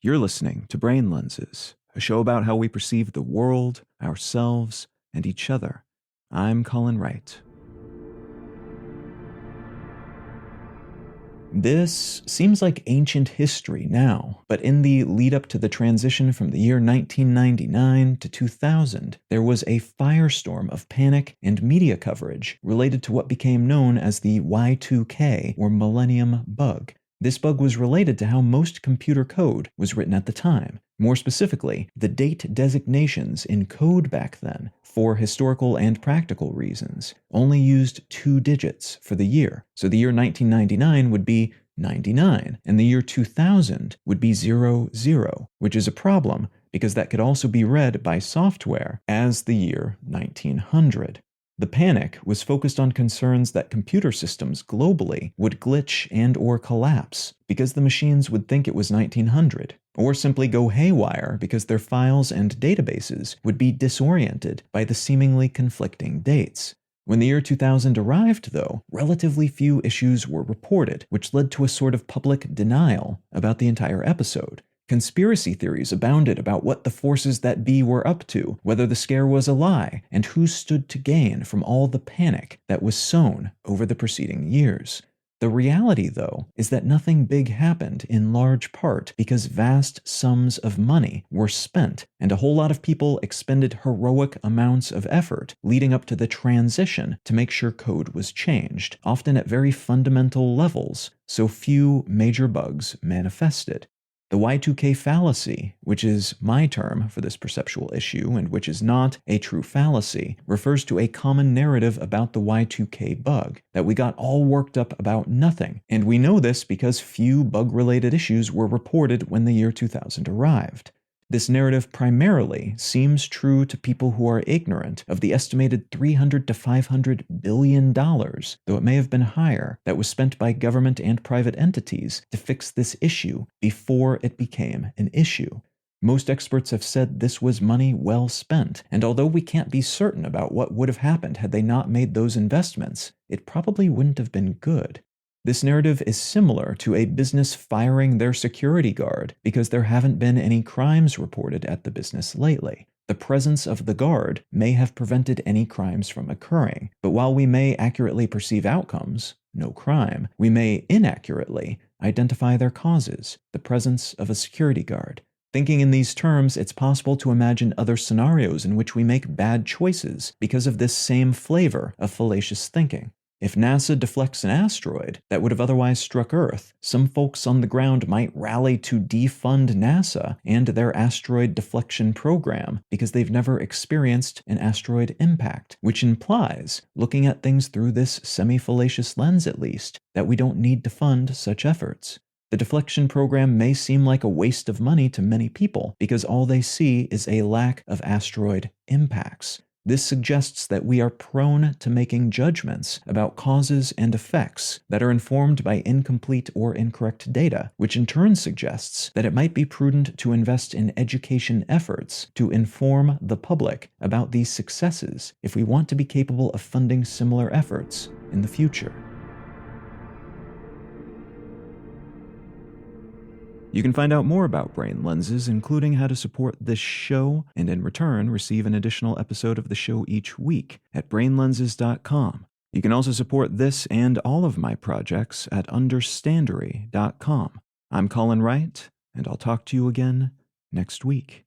You're listening to Brain Lenses, a show about how we perceive the world, ourselves, and each other. I'm Colin Wright. This seems like ancient history now, but in the lead up to the transition from the year 1999 to 2000, there was a firestorm of panic and media coverage related to what became known as the Y2K, or Millennium Bug. This bug was related to how most computer code was written at the time. More specifically, the date designations in code back then, for historical and practical reasons, only used 2 digits for the year. So the year 1999 would be 99, and the year 2000 would be 00, which is a problem because that could also be read by software as the year 1900. The panic was focused on concerns that computer systems globally would glitch and or collapse because the machines would think it was 1900, or simply go haywire because their files and databases would be disoriented by the seemingly conflicting dates. When the year 2000 arrived, though, relatively few issues were reported, which led to a sort of public denial about the entire episode. Conspiracy theories abounded about what the forces that be were up to, whether the scare was a lie, and who stood to gain from all the panic that was sown over the preceding years. The reality, though, is that nothing big happened in large part because vast sums of money were spent, and a whole lot of people expended heroic amounts of effort leading up to the transition to make sure code was changed, often at very fundamental levels, so few major bugs manifested. The Y2K fallacy, which is my term for this perceptual issue and which is not a true fallacy, refers to a common narrative about the Y2K bug, that we got all worked up about nothing, and we know this because few bug-related issues were reported when the year 2000 arrived. This narrative primarily seems true to people who are ignorant of the estimated $300 to $500 billion, though it may have been higher, that was spent by government and private entities to fix this issue before it became an issue. Most experts have said this was money well spent, and although we can't be certain about what would have happened had they not made those investments, it probably wouldn't have been good. This narrative is similar to a business firing their security guard because there haven't been any crimes reported at the business lately. The presence of the guard may have prevented any crimes from occurring, but while we may accurately perceive outcomes, no crime, we may inaccurately identify their causes, the presence of a security guard. Thinking in these terms, it's possible to imagine other scenarios in which we make bad choices because of this same flavor of fallacious thinking. If NASA deflects an asteroid that would have otherwise struck Earth, some folks on the ground might rally to defund NASA and their asteroid deflection program because they've never experienced an asteroid impact, which implies, looking at things through this semi-fallacious lens at least, that we don't need to fund such efforts. The deflection program may seem like a waste of money to many people because all they see is a lack of asteroid impacts. This suggests that we are prone to making judgments about causes and effects that are informed by incomplete or incorrect data, which in turn suggests that it might be prudent to invest in education efforts to inform the public about these successes if we want to be capable of funding similar efforts in the future. You can find out more about Brain Lenses, including how to support this show, and in return receive an additional episode of the show each week at brainlenses.com. You can also support this and all of my projects at understandery.com. I'm Colin Wright, and I'll talk to you again next week.